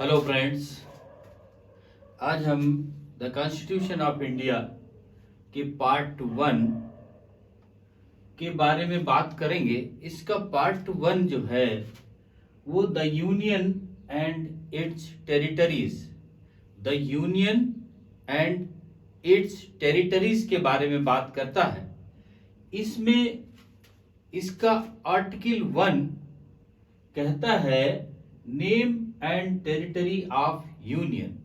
Hello friends, आज हम the constitution of India के पार्ट 1 के बारे में बात करेंगे। इसका पार्ट 1 जो है वो the union and it's territories, the union and it's territories के बारे में बात करता है। इसमें इसका आर्टिकल 1 कहता है name and territory of union.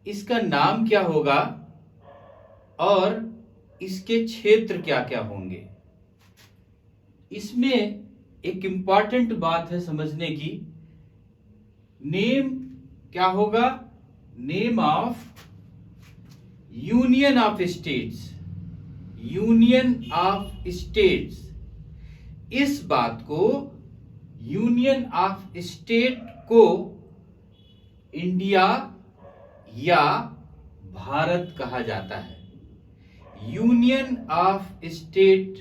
इसका नाम क्या होगा और इसके क्षेत्र क्या क्या होंगे। इसमें एक इंपॉर्टेंट बात है समझने की। नेम क्या होगा? Name of union of states, union of states. इस बात को यूनियन ऑफ स्टेट को इंडिया या भारत कहा जाता है। यूनियन ऑफ स्टेट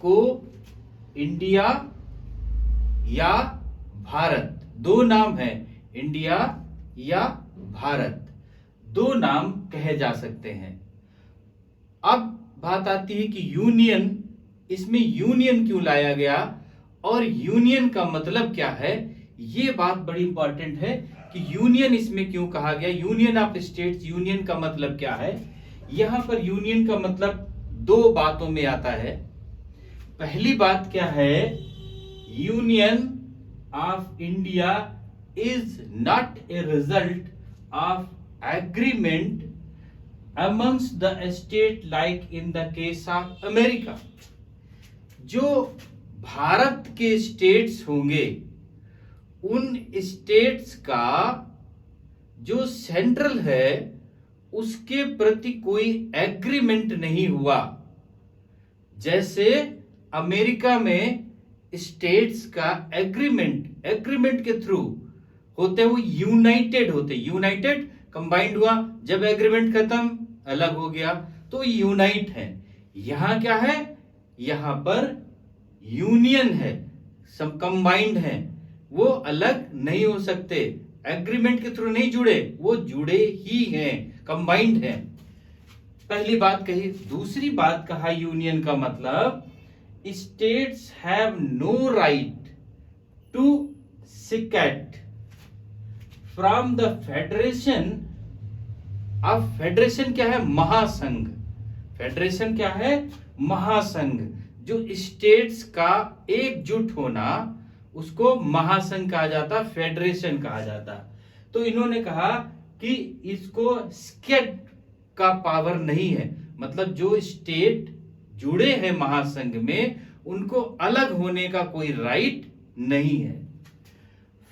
को इंडिया या भारत, दो नाम है, इंडिया या भारत, दो नाम कहे जा सकते हैं। अब बात आती है कि यूनियन, इसमें यूनियन क्यों लाया गया और यूनियन का मतलब क्या है। ये बात बड़ी इंपॉर्टेंट है कि यूनियन इसमें क्यों कहा गया। यूनियन ऑफ स्टेट्स, यूनियन का मतलब क्या है। यहां पर यूनियन का मतलब दो बातों में आता है। पहली बात क्या है, union of India is not a result of agreement amongst the state like in the case of America। जो भारत के स्टेट्स होंगे उन स्टेट्स का जो सेंट्रल है उसके प्रति कोई एग्रीमेंट नहीं हुआ। जैसे अमेरिका में स्टेट्स का एग्रीमेंट के थ्रू होते हुए यूनाइटेड होते, यूनाइटेड कंबाइंड हुआ, जब एग्रीमेंट खत्म अलग हो गया तो यूनाइट है। यहां क्या है, यहां पर यूनियन है, सब कंबाइंड है, वो अलग नहीं हो सकते, एग्रीमेंट के थ्रू नहीं जुड़े, वो जुड़े ही हैं, कंबाइंड है। पहली बात कही। दूसरी बात कहा यूनियन का मतलब states have no right to secede from the federation. अब फेडरेशन क्या है? महासंघ। फेडरेशन क्या है? महासंघ। जो स्टेट्स का एकजुट होना उसको महासंघ कहा जाता, फेडरेशन कहा जाता। तो इन्होंने कहा कि इसको स्केट का पावर नहीं है, मतलब जो स्टेट जुड़े हैं महासंघ में उनको अलग होने का कोई राइट नहीं है।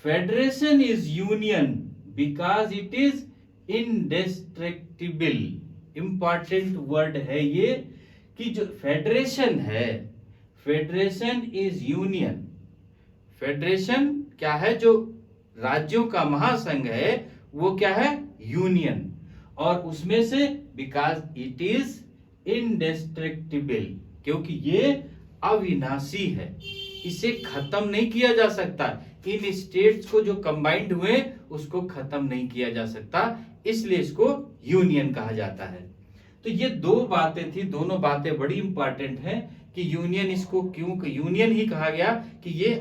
Federation is union because it is इंडेस्ट्रक्टिबल। Important word है ये कि जो फेडरेशन है, फेडरेशन इज यूनियन। फेडरेशन क्या है? जो राज्यों का महासंघ है वो क्या है? यूनियन। और उसमें से बिकॉज इट इज इंडेस्ट्रक्टिबल, क्योंकि ये अविनाशी है, इसे खत्म नहीं किया जा सकता। इन स्टेट्स को जो कंबाइंड हुए उसको खत्म नहीं किया जा सकता, इसलिए इसको यूनियन कहा जाता है। तो ये दो बातें थी, दोनों बातें बड़ी इंपॉर्टेंट हैं कि यूनियन, इसको क्यों यूनियन ही कहा गया कि ये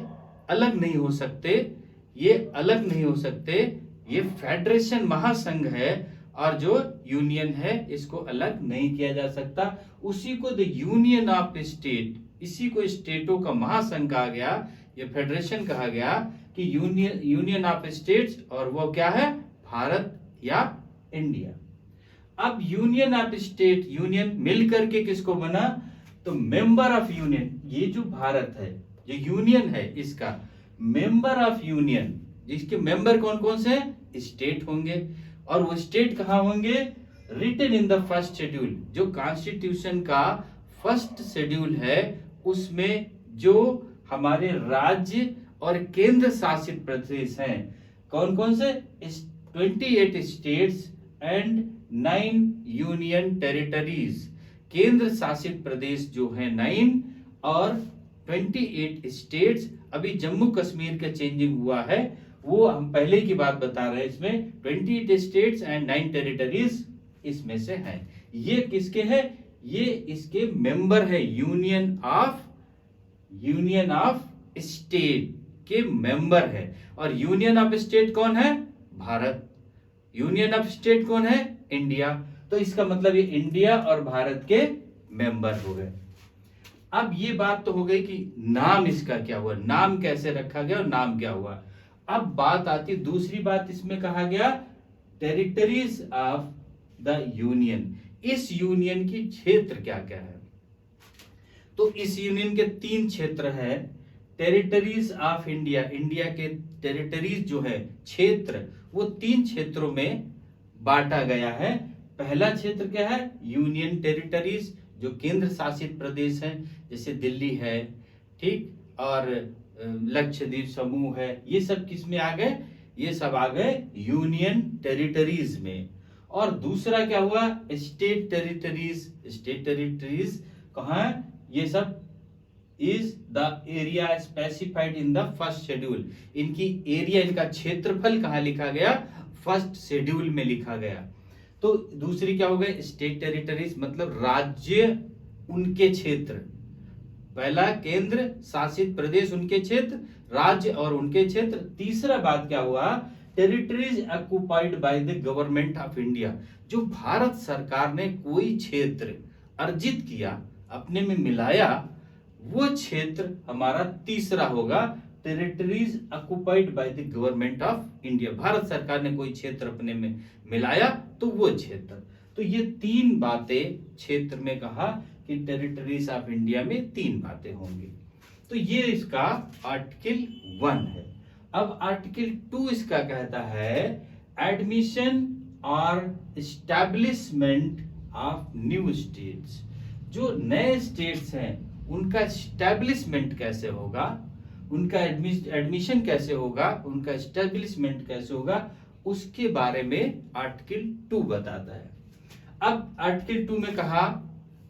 अलग नहीं हो सकते, ये अलग नहीं हो सकते, ये फेडरेशन महासंघ है और जो यूनियन है इसको अलग नहीं किया जा सकता। उसी को द यूनियन ऑफ स्टेट, इसी को स्टेटों का महासंघ कहा गया, ये फेडरेशन कहा गया कि यूनियन ऑफ स्टेट्स, और वो क्या है? भारत या इंडिया। अब यूनियन ऑफ स्टेट, यूनियन मिलकर के किसको बना? तो मेंबर ऑफ यूनियन, ये जो भारत है, जो यूनियन है, इसका मेंबर ऑफ यूनियन, जिसके मेंबर कौन कौन से? स्टेट होंगे। और वो स्टेट कहां होंगे? Written in the first schedule. जो कॉन्स्टिट्यूशन का फर्स्ट शेड्यूल है उसमें जो हमारे राज्य और केंद्र शासित प्रदेश हैं, कौन कौन से? 28 स्टेट्स एंड 9 यूनियन टेरिटरीज। केंद्र शासित प्रदेश जो है 9 और 28 स्टेट्स। अभी जम्मू कश्मीर का चेंजिंग हुआ है, वो हम पहले की बात बता रहे हैं, इसमें 28 स्टेट्स एंड 9 टेरिटरीज इसमें से हैं। ये किसके हैं? ये इसके मेंबर है, यूनियन ऑफ स्टेट के मेंबर है। और यूनियन ऑफ स्टेट कौन है? भारत। यूनियन ऑफ स्टेट कौन है? इंडिया। तो इसका मतलब ये इंडिया और भारत के मेंबर हो गए। अब ये बात तो हो गई कि नाम इसका क्या हुआ, नाम कैसे रखा गया और नाम क्या हुआ। अब बात आती, दूसरी बात इसमें कहा गया टेरिटरीज ऑफ द यूनियन। इस यूनियन की क्षेत्र क्या क्या है? तो इस यूनियन के 3 क्षेत्र है। टेरिटरीज ऑफ इंडिया, इंडिया के टेरिटरीज जो है क्षेत्र, वो 3 क्षेत्रों में बांटा गया है। पहला क्षेत्र क्या है? यूनियन टेरिटरीज, जो केंद्र शासित प्रदेश है, जैसे दिल्ली है, ठीक, और लक्षद्वीप समूह है, ये सब किस में आ गए? ये सब आ गए यूनियन टेरिटरीज में। और दूसरा क्या हुआ? State territories. स्टेट टेरिटरीज कहाँ है? ये सब is the area specified in the first schedule. इनकी एरिया, इनका क्षेत्रफल कहाँ लिखा गया? फर्स्ट शेड्यूल में लिखा गया। तो दूसरी क्या हो गई? स्टेट टेरिटरीज मतलब राज्य, उनके क्षेत्र। पहला केंद्र शासित प्रदेश, उनके क्षेत्र, राज्य और उनके क्षेत्र। तीसरा बात क्या हुआ? Territories occupied by the government of India. जो भारत सरकार ने कोई क्षेत्र अर्जित किया, अपने में मिलाया, वो क्षेत्र हमारा तीसरा होगा। Territories occupied by the government of India, Bharat सरकार ने कोई क्षेत्र अपने में मिलाया तो वो क्षेत्र। तो ये 3 बातें क्षेत्र में कहा कि टेरिटरीज ऑफ इंडिया में 3 बातें होंगी। तो ये इसका आर्टिकल 1 है। अब आर्टिकल 2 इसका कहता है एडमिशन और एस्टैब्लिशमेंट ऑफ न्यू स्टेट्स। जो नए स्टेट्स हैं उनका एस्टैब्लिशमेंट कैसे होगा, उनका एडमिशन कैसे होगा, उनका एस्टैब्लिशमेंट कैसे होगा, उसके बारे में आर्टिकल 2 बताता है। अब आर्टिकल 2 में कहा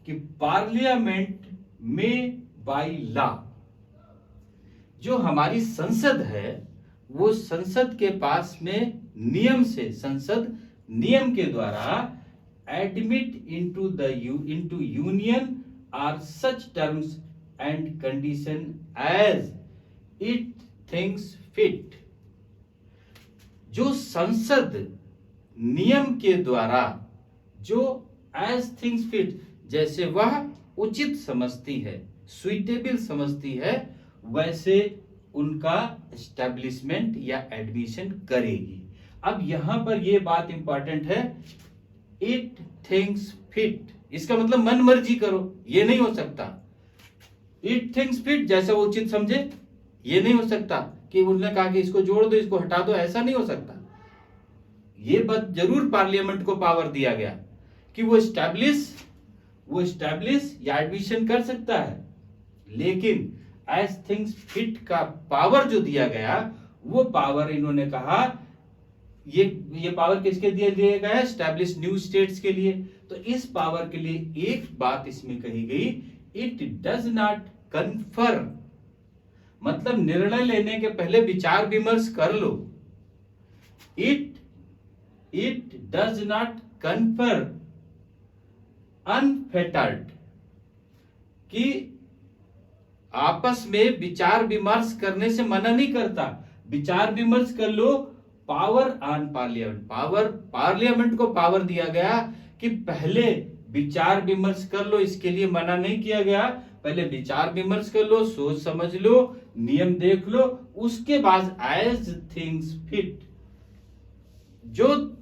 कि पार्लियामेंट में बाय लॉ, जो हमारी संसद है, वो संसद के पास में नियम से, संसद नियम के द्वारा admit into union are such terms and condition as it thinks fit. जो संसद नियम के द्वारा, जो एज थिंग्स फिट, जैसे वह उचित समझती है, सुइटेबल समझती है, वैसे उनका एस्टैब्लिशमेंट या एडमिशन करेगी। अब यहां पर यह बात इंपॉर्टेंट है, इट थिंक्स फिट, इसका मतलब मन मर्जी करो, ये नहीं हो सकता। इट थिंक्स फिट, जैसा वो उचित समझे, ये नहीं हो सकता कि उन्होंने कहा कि इसको जोड़ दो, इसको हटा दो, ऐसा नहीं हो सकता। ये बात जरूर पार्लियामेंट को पावर दिया गया कि वो एस्टैब्लिश या एडमिशन कर सकता है, लेकिन एज थिंग्स फिट का पावर जो दिया गया, वो पावर इन्होंने कहा ये पावर किसके दिया गया है? एस्टैब्लिश न्यू स्टेट्स के लिए। तो इस पावर के लिए एक बात इसमें कही गई, इट डज नॉट कन्फर, मतलब निर्णय लेने के पहले विचार विमर्श कर लो। It does not confer unfettered, कि आपस में विचार विमर्श करने से मना नहीं करता, विचार विमर्श कर लो। पावर ऑन पार्लियामेंट, पार्लियामेंट को पावर दिया गया कि पहले विचार विमर्श कर लो, इसके लिए मना नहीं किया गया। पहले विचार विमर्श कर लो, सोच समझ लो, नियम देख लो, उसके बाद एज थिंग्स फिट, जो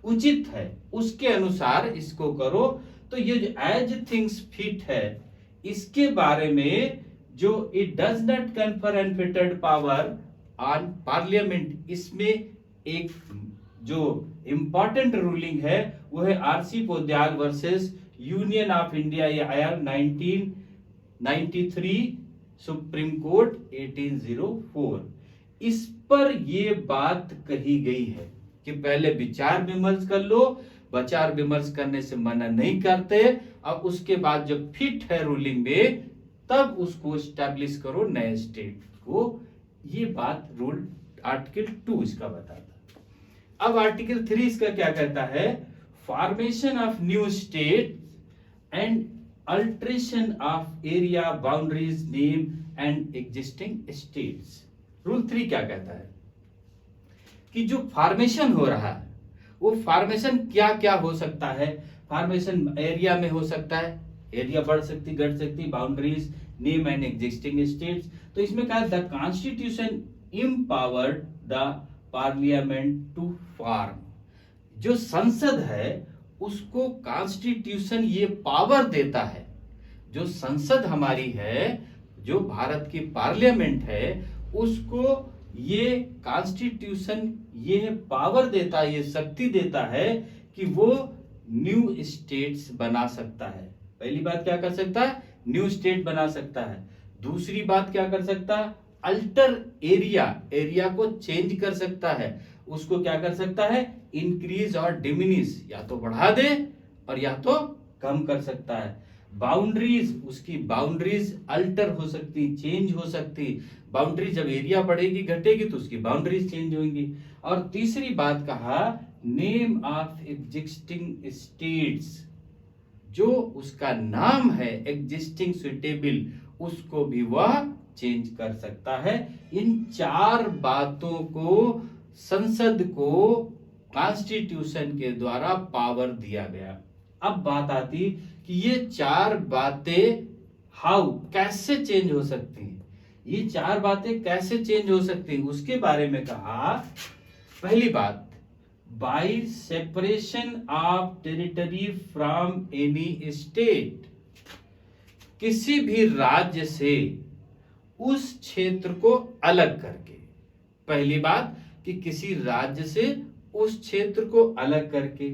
उचित है उसके अनुसार इसको करो। तो ये जो एज थिंग्स फिट है, इसके बारे में जो it does not confer unfettered power on parliament, इसमें एक जो इंपॉर्टेंट रूलिंग है वो है RC Poudyal versus union of India, ये आया 1993 सुप्रीम कोर्ट 1804। इस पर ये बात कही गई है कि पहले विचार विमर्श कर लो, विचार विमर्श करने से मना नहीं करते, अब उसके बाद जब फिट है रूलिंग में, तब उसको स्टैब्लिश करो नए स्टेट को। ये बात रूल आर्टिकल 2 इसका बताता है। अब आर्टिकल 3 इसका क्या कहता है? Formation of new state and alteration of area boundaries name and existing states. Rule 3 क्या कहता है कि जो फॉर्मेशन हो रहा है वो फॉर्मेशन क्या क्या हो सकता है? फॉर्मेशन एरिया में हो सकता है, एरिया बढ़ सकती घट सकती, boundaries name and existing states. तो इसमें कहा the constitution empowered the parliament to form. जो संसद है उसको कॉन्स्टिट्यूशन ये पावर देता है, जो संसद हमारी है, जो भारत की पार्लियामेंट है, उसको ये कॉन्स्टिट्यूशन ये पावर देता है, ये शक्ति देता है कि वो न्यू स्टेट्स बना सकता है। पहली बात क्या कर सकता है? न्यू स्टेट बना सकता है। दूसरी बात क्या कर सकता है? अल्टर एरिया, एरिया को चेंज कर सकता है। उसको क्या कर सकता है? इंक्रीज और डिमिनिश, या तो बढ़ा दे और या तो कम कर सकता है। बाउंड्रीज, उसकी बाउंड्रीज अल्टर हो सकती, चेंज हो सकती। बाउंड्री जब एरिया बढ़ेगी घटेगी तो उसकी बाउंड्रीज चेंज होंगी। और तीसरी बात कहा नेम ऑफ एग्जिस्टिंग स्टेट्स, जो उसका नाम है एग्जिस्टिंग सुटेबल, उसको भी वह चेंज कर सकता है। इन 4 बातों को संसद को कॉन्स्टिट्यूशन के द्वारा पावर दिया गया। अब बात आती कि ये 4 बातें हाउ, कैसे चेंज हो सकती हैं? ये 4 बातें कैसे चेंज हो सकती हैं उसके बारे में कहा। पहली बात, bye separation of territory from any state, किसी भी राज्य से उस क्षेत्र को अलग करके। पहली बात कि किसी राज्य से उस क्षेत्र को अलग करके।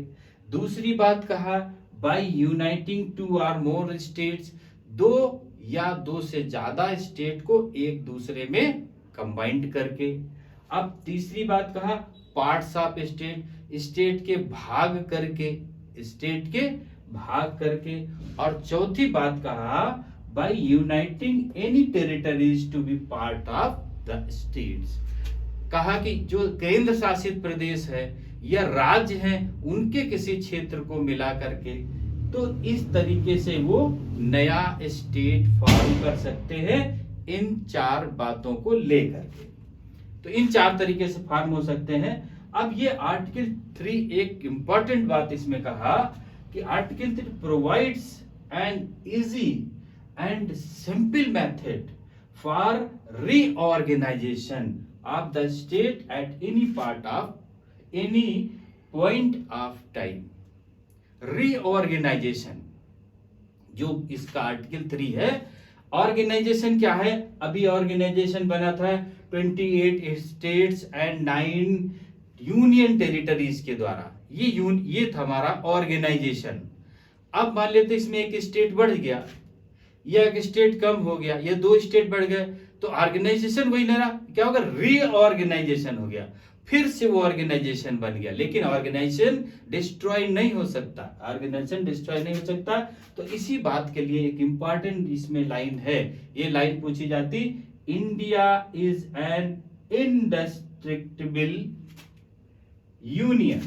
दूसरी बात कहा बाय यूनाइटिंग 2 और मोर स्टेट्स, 2 या 2 से ज्यादा स्टेट को एक दूसरे में कंबाइंड करके। अब तीसरी बात कहा पार्ट्स ऑफ स्टेट, स्टेट के भाग करके, स्टेट के भाग करके। और चौथी बात कहा by uniting any territories to be part of the states. कहा कि जो केंद्र शासित प्रदेश है या राज्य हैं उनके किसी क्षेत्र को मिला करके, तो इस तरीके से वो नया स्टेट फॉर्म कर सकते हैं इन 4 बातों को लेकर के। तो इन 4 तरीके से फॉर्म हो सकते हैं। अब ये आर्टिकल 3 एक इंपॉर्टेंट बात इसमें कहा कि article 3 provides an easy and simple method for reorganisation of the state at any part of any point of time. Reorganisation जो इसका आर्टिकल 3 है, ऑर्गेनाइजेशन क्या है? अभी ऑर्गेनाइजेशन बना था 28 स्टेट्स एंड 9 यूनियन टेरिटरीज के द्वारा। ये था हमारा ऑर्गेनाइजेशन। अब मान लेते इसमें एक स्टेट बढ़ गया या एक स्टेट कम हो गया या 2 स्टेट बढ़ गए, तो ऑर्गेनाइजेशन वही ना, क्या होगा? रीऑर्गेनाइजेशन हो गया, फिर से वो ऑर्गेनाइजेशन बन गया। लेकिन ऑर्गेनाइजेशन डिस्ट्रॉय नहीं हो सकता, ऑर्गेनाइजेशन डिस्ट्रॉय नहीं हो सकता। तो इसी बात के लिए एक इंपॉर्टेंट इसमें लाइन है, ये लाइन पूछी जाती, India is an indestructible union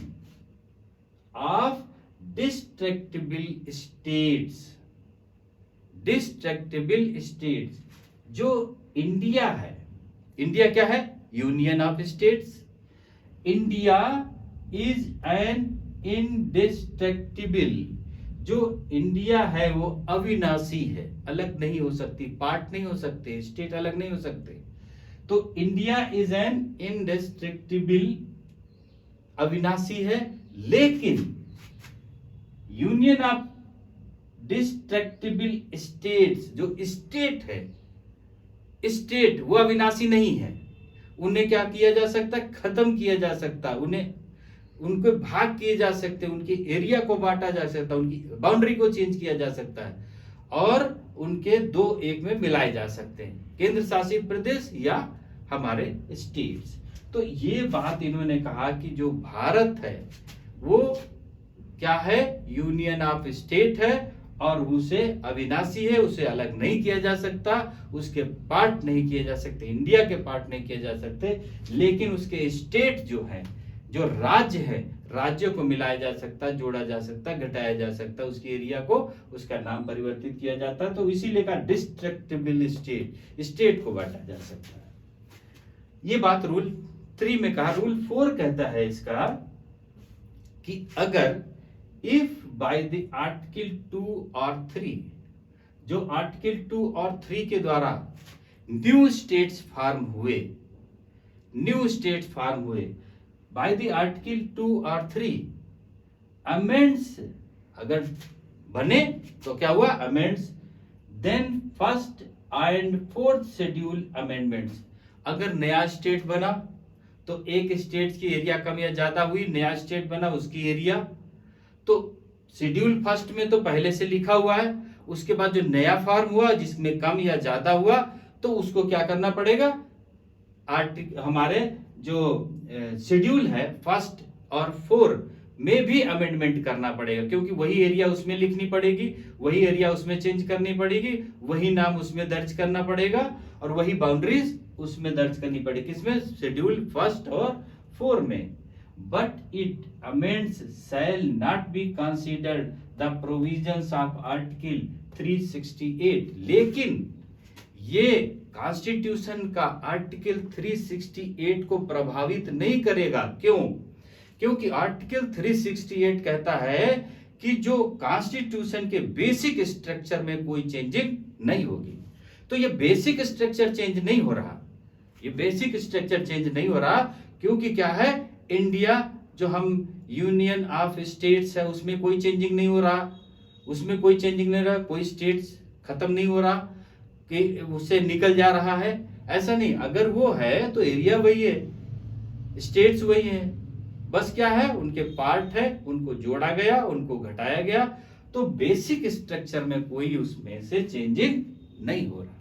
of destructible states. Destructible states, जो इंडिया है, इंडिया क्या है? Union of states. India is an indestructible, जो इंडिया है वो अविनाशी है, अलग नहीं हो सकती, पार्ट नहीं हो सकते, स्टेट अलग नहीं हो सकते। तो इंडिया इज एन इनडिस्ट्रक्टिबल, अविनाशी है। लेकिन यूनियन ऑफ डिस्ट्रक्टिबल स्टेट्स, जो स्टेट है, स्टेट वो अविनाशी नहीं है, उन्हें क्या किया जा सकता है? खत्म किया जा सकता है, उन्हें उनको भाग किए जा सकते हैं, उनके एरिया को बांटा जा सकता है, उनकी बाउंड्री को चेंज किया जा सकता है और उनके 2 एक में मिलाए जा सकते हैं, केंद्र शासित प्रदेश या हमारे स्टेट्स। तो ये बात इन्होंने कहा कि जो भारत है वो क्या है? यूनियन ऑफ स्टेट है और उसे अविनाशी है, उसे अलग नहीं किया जा सकता, उसके पार्ट नहीं किए जा सकते, इंडिया के पार्ट नहीं किए जा सकते, लेकिन उसके स्टेट जो है, जो राज्य है, राज्यों को मिलाया जा सकता, जोड़ा जा सकता, घटाया जा सकता, उसकी एरिया को, उसका नाम परिवर्तित किया जाता, तो इसीलिए का डिस्ट्रक्टिबल स्टेट, स्टेट को बांटा जा सकता है। ये बात रूल 3 में कहा। रूल 4 कहता है इसका कि अगर इफ बाय द आर्टिकल 2 और 3, जो आर्टिकल 2 और 3 के द्वारा न्यू स्टेट्स फॉर्म हुए, न्यू स्टेट फॉर्म हुए बाय द आर्टिकल 2 और 3, अमेंड्स अगर बने तो क्या हुआ, amends, then first and fourth schedule amendments, अगर नया स्टेट बना तो एक स्टेट की एरिया कम या ज्यादा हुई, नया स्टेट बना उसकी एरिया, तो शेड्यूल फर्स्ट में तो पहले से लिखा हुआ है, उसके बाद जो नया फॉर्म हुआ जिसमें कम या ज्यादा हुआ तो उसको क्या करना पड़ेगा, हमारे जो शेड्यूल है फर्स्ट और 4 में भी अमेंडमेंट करना पड़ेगा, क्योंकि वही एरिया उसमें लिखनी पड़ेगी, वही एरिया उसमें चेंज करनी पड़ेगी, वही नाम उसमें दर्ज करना पड़ेगा और वही बाउंड्रीज उसमें दर्ज करनी पड़ेगी, किसमें, शेड्यूल फर्स्ट और 4 में। But it amends shall not be considered the provisions of article 368, लेकिन ये कॉन्स्टिट्यूशन का आर्टिकल 368 को प्रभावित नहीं करेगा। क्यों? क्योंकि आर्टिकल 368 कहता है कि जो कॉन्स्टिट्यूशन के बेसिक स्ट्रक्चर में कोई चेंजिंग नहीं होगी, तो ये बेसिक स्ट्रक्चर चेंज नहीं हो रहा, ये बेसिक स्ट्रक्चर चेंज नहीं हो रहा, क्योंकि क्या है, इंडिया जो हम यूनियन ऑफ स्टेट्स है उसमें कोई चेंजिंग नहीं हो रहा, उसमें कोई चेंजिंग नहीं रहा, कोई स्टेट्स खत्म नहीं हो रहा कि उससे निकल जा रहा है, ऐसा नहीं। अगर वो है तो एरिया वही है, स्टेट्स वही है, बस क्या है, उनके पार्ट है, उनको जोड़ा गया, उनको घटाया गया, तो बेसिक स्ट्रक्चर में कोई उसमें से चेंजिंग नहीं हो रहा।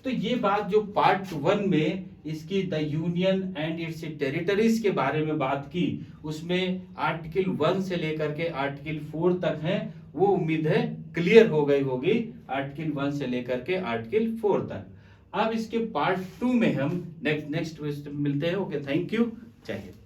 तो ये बात जो पार्ट 1 में इसकी the union and it's territories के बारे में बात की, उसमें आर्टिकल 1 से लेकर के आर्टिकल 4 तक है, वो उम्मीद है क्लियर हो गई होगी, आर्टिकल 1 से लेकर के आर्टिकल 4 तक। अब इसके पार्ट 2 में हम नेक्स्ट मिलते हैं। ओके, थैंक यू, जय हिंद।